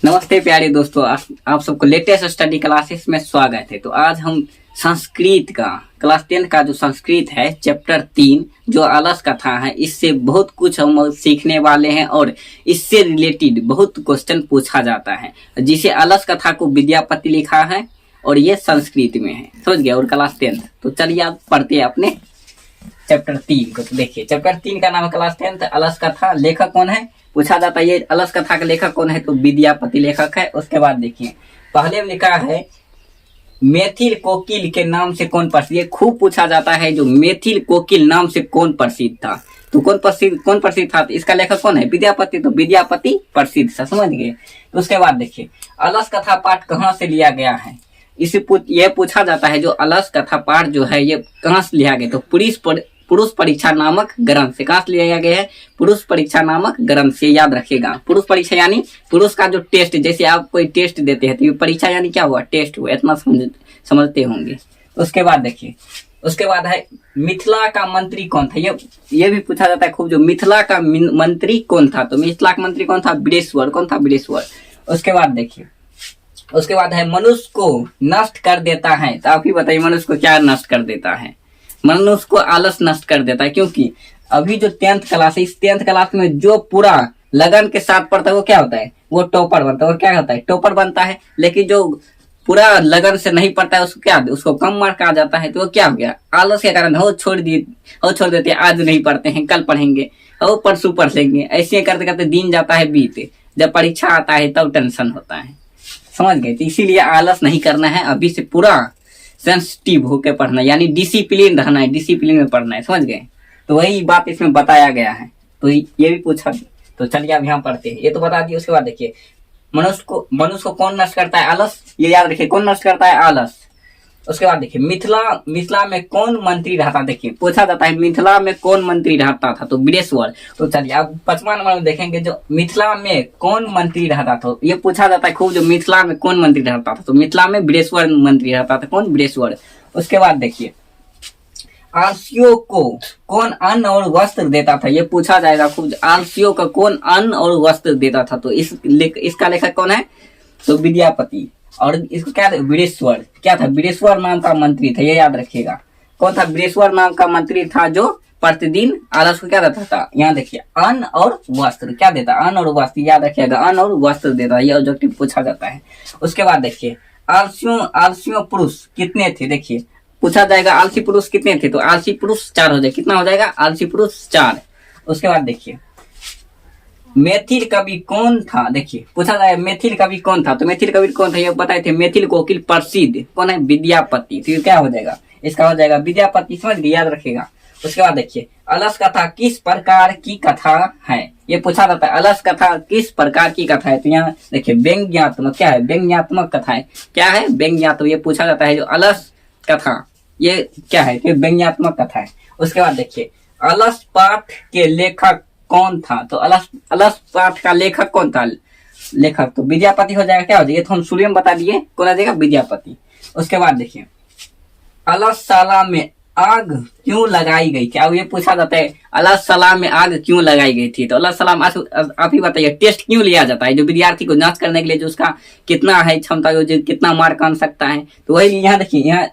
नमस्ते प्यारे दोस्तों, आप सबको लेटेस्ट स्टडी क्लासेस में स्वागत है। तो आज हम संस्कृत का क्लास 10 का जो संस्कृत है चैप्टर 3 जो अलस कथा है, इससे बहुत कुछ हम सीखने वाले हैं और इससे रिलेटेड बहुत क्वेश्चन पूछा जाता है। जिसे अलस कथा को विद्यापति लिखा है और ये संस्कृत में है, समझ गया। और क्लास 10 तो चलिए आप पढ़ते हैं अपने चैप्टर 3 को। तो देखिए चैप्टर 3 का नाम है क्लास 10 अलस कथा। लेखक कौन है पूछा जाता है, ये अलस कथा का लेखक कौन है तो विद्यापति लेखक है। उसके बाद देखिए पहले में लिखा है मैथिल कोकिल के नाम से कौन प्रसिद्ध। ये खूब पूछा जाता है, जो मैथिल कोकिल नाम से कौन प्रसिद्ध था। तो कौन प्रसिद्ध था, तो इसका लेखक कौन है विद्यापति, तो विद्यापति प्रसिद्ध था, समझ गए। तो उसके बाद देखिए अलस कथा पाठ कहाँ से लिया गया है, इसे यह पूछा जाता है जो अलस कथा पाठ जो है ये कहाँ से लिया गया, तो पुरुष परीक्षा नामक ग्रंथ से। कहाँ से लिया गया है, पुरुष परीक्षा नामक ग्रंथ से, याद रखिएगा। पुरुष परीक्षा यानी पुरुष का जो टेस्ट, जैसे आप कोई टेस्ट देते हैं तो ये परीक्षा यानी क्या हुआ, टेस्ट हुआ, इतना समझते होंगे। उसके बाद देखिए उसके बाद है मिथिला का मंत्री कौन था। ये भी पूछा जाता है खूब, जो मिथिला का मंत्री कौन था, तो मिथिला का मंत्री कौन था, विदेश्वर। कौन था, विदेश्वर। उसके बाद देखिए उसके बाद है मनुष्य को नष्ट कर देता है। तो आप ही बताइए मनुष्य को क्या नष्ट कर देता है। मनुष्य को आलस नष्ट कर देता है, क्योंकि अभी जो 10th क्लास है, इस 10th क्लास में जो पूरा लगन के साथ पढ़ता है वो क्या होता है, वो टॉपर बनता है। और क्या होता है, टॉपर बनता है। लेकिन जो पूरा लगन से नहीं पढ़ता है उसको क्या, उसको कम मार्क आ जाता है। तो वो क्या हो गया, आलस के कारण हो छोड़ देते, आज नहीं पढ़ते हैं, कल पढ़ेंगे, और परसों पढ़ लेंगे। ऐसे करते करते दिन जाता है बीते, जब परीक्षा आता है तब टेंशन होता है, समझ गए। तो इसीलिए आलस नहीं करना है, अभी से पूरा सेंसिटिव होकर पढ़ना, यानी डिसिप्लिन रहना है, डिसिप्लिन में पढ़ना है, समझ गए। तो वही बात इसमें बताया गया है। तो ये भी पूछा, तो चलिए अब यहाँ पढ़ते हैं। ये तो बता दिए। उसके बाद देखिए मनुष्य को कौन नष्ट करता है, आलस। ये याद रखिए, कौन नष्ट करता है, आलस। उसके बाद देखिए मिथिला में कौन मंत्री रहता। देखिए पूछा जाता है मिथिला में कौन मंत्री रहता था, तो विदेश्वर। तो चलिए अब 5वां नंबर में देखेंगे जो मिथिला में कौन मंत्री रहता था। ये पूछा जाता है खूब, जो मिथिला में कौन मंत्री रहता था, तो मिथिला में विदेश्वर मंत्री रहता था। कौन, विदेश्वर। उसके बाद देखिए आलसियों को कौन अन्न और वस्त्र देता था। ये पूछा जाएगा खूब, आलसियों का कौन अन्न और वस्त्र देता था। तो इसका लेखक कौन है, तो विद्यापति। और इसको क्या था, विदेश्वर। क्या था, विदेश्वर नाम का मंत्री था, ये याद रखिएगा। कौन था, विदेश्वर नाम का मंत्री था, जो प्रतिदिन आलस को क्या देता था, यहाँ देखिए अन्न और वस्त्र। क्या देता, अन्न और वस्त्र, याद रखिएगा, अन्न और वस्त्र देता। ये ऑब्जेक्टिव पूछा जाता है। उसके बाद देखिए आलसियों पुरुष कितने थे। देखिए पूछा जाएगा आलसी पुरुष कितने थे, तो आलसी पुरुष 4 हो जाए। कितना हो जाएगा, आलसी पुरुष 4। उसके बाद देखिए मैथिल कवि कौन था। देखिए पूछा जाएगा मैथिल कवि कौन था, तो मैथिल कवि कौन था ये बताए थे, मैथिल कोकिल प्रसिद्ध कौन है, विद्यापति। तो क्या हो जाएगा, इसका हो जाएगा विद्यापति, समझ गए, याद रखिएगा। उसके बाद देखिए अलस कथा किस प्रकार की कथा है। ये पूछा जाता है अलस कथा किस प्रकार की कथा है। तो यहाँ देखिए व्यंग्यात्मक। क्या है, व्यंग्यात्मक कथा है। क्या है, व्यंग्यात्मक। ये पूछा जाता है जो अलस कथा ये क्या है, तो व्यंग्यात्मक कथा है। उसके बाद देखिए अलस पाठ के लेखक कौन था, तो अलस पाठ का लेखक कौन था, लेखक तो विद्यापति हो जाएगा। क्या हो जाएगा, तो हम शुरू में बता दिए कौन आ जाएगा, विद्यापति। उसके बाद देखिए अलसशाला में आग क्यों लगाई गई थी। अब ये पूछा जाता है अलसशाला में आग क्यों लगाई गई थी, तो अलसशाला में आप ही बताइए टेस्ट क्यों लिया जाता है, जो विद्यार्थी को जांच करने के लिए, जो उसका कितना है क्षमता, जो कितना मार्क आन सकता है। तो वही यहाँ देखिए, यहाँ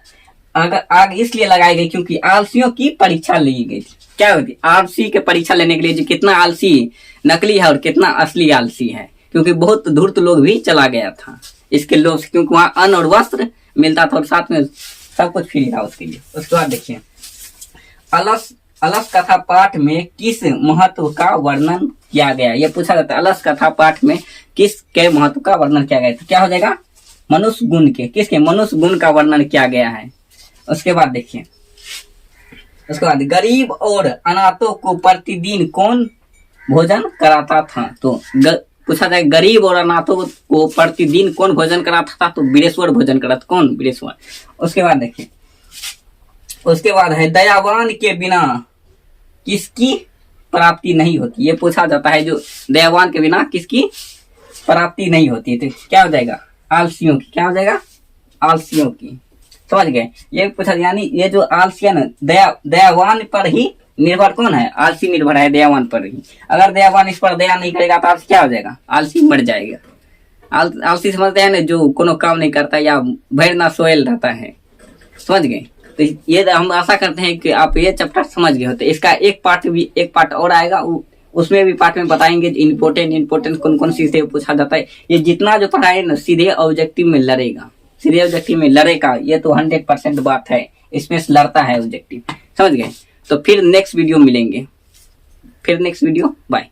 आग इसलिए लगाई गई क्योंकि आलसियों की परीक्षा ली गई थी। क्या होती, आलसी के परीक्षा लेने के लिए, जो कितना आलसी नकली है और कितना असली आलसी है, क्योंकि बहुत धूर्त लोग भी चला गया था इसके लोग, क्योंकि वहां अन्न और वस्त्र मिलता था और साथ में सब कुछ फ्री था उसके लिए। उसके बाद देखिए अलस कथा पाठ में किस महत्व का वर्णन किया गया। ये पूछा जाता है अलस कथा पाठ में किस के महत्व का वर्णन किया गया। तो क्या हो जाएगा, मनुष्य गुण के, किसके, मनुष्य गुण का वर्णन किया गया है। उसके बाद देखिए उसके बाद गरीब और अनाथों को प्रतिदिन कौन भोजन कराता था। तो पूछा जाए गरीब और अनाथों को प्रतिदिन कौन भोजन कराता था, तो विदेश्वर भोजन कराता। कौन, विदेश्वर। उसके बाद देखिए उसके बाद है दयावान के बिना किसकी प्राप्ति नहीं होती। ये पूछा जाता है जो दयावान के बिना किसकी प्राप्ति नहीं होती। तो क्या हो जाएगा, आलसियों की। क्या हो जाएगा, आलसियों की, समझ गए। ये पूछा, यानी ये जो आलसी है ना, दयावान पर ही निर्भर कौन है, आलसी निर्भर है दयावान पर ही। अगर दयावान इस पर दया नहीं करेगा तो आलसी क्या हो जाएगा, आलसी मर जाएगा। आलसी समझते हैं ना, जो कोनो काम नहीं करता या भर ना सोयल रहता है, समझ गए। तो ये हम आशा करते हैं कि आप ये चैप्टर समझ गए होते। इसका एक पार्ट और आएगा, उसमें भी पार्ट में बताएंगे इम्पोर्टेंट कौन कौन सी से पूछा जाता है। ये जितना जो पढ़ाए ना सीधे ऑब्जेक्टिव में लड़ेगा, सीधे ऑब्जेक्टिव में लड़ेगा, ये तो 100% बात है, इसमें लड़ता है ऑब्जेक्टिव, समझ गए। तो फिर नेक्स्ट वीडियो मिलेंगे, फिर नेक्स्ट वीडियो, बाय।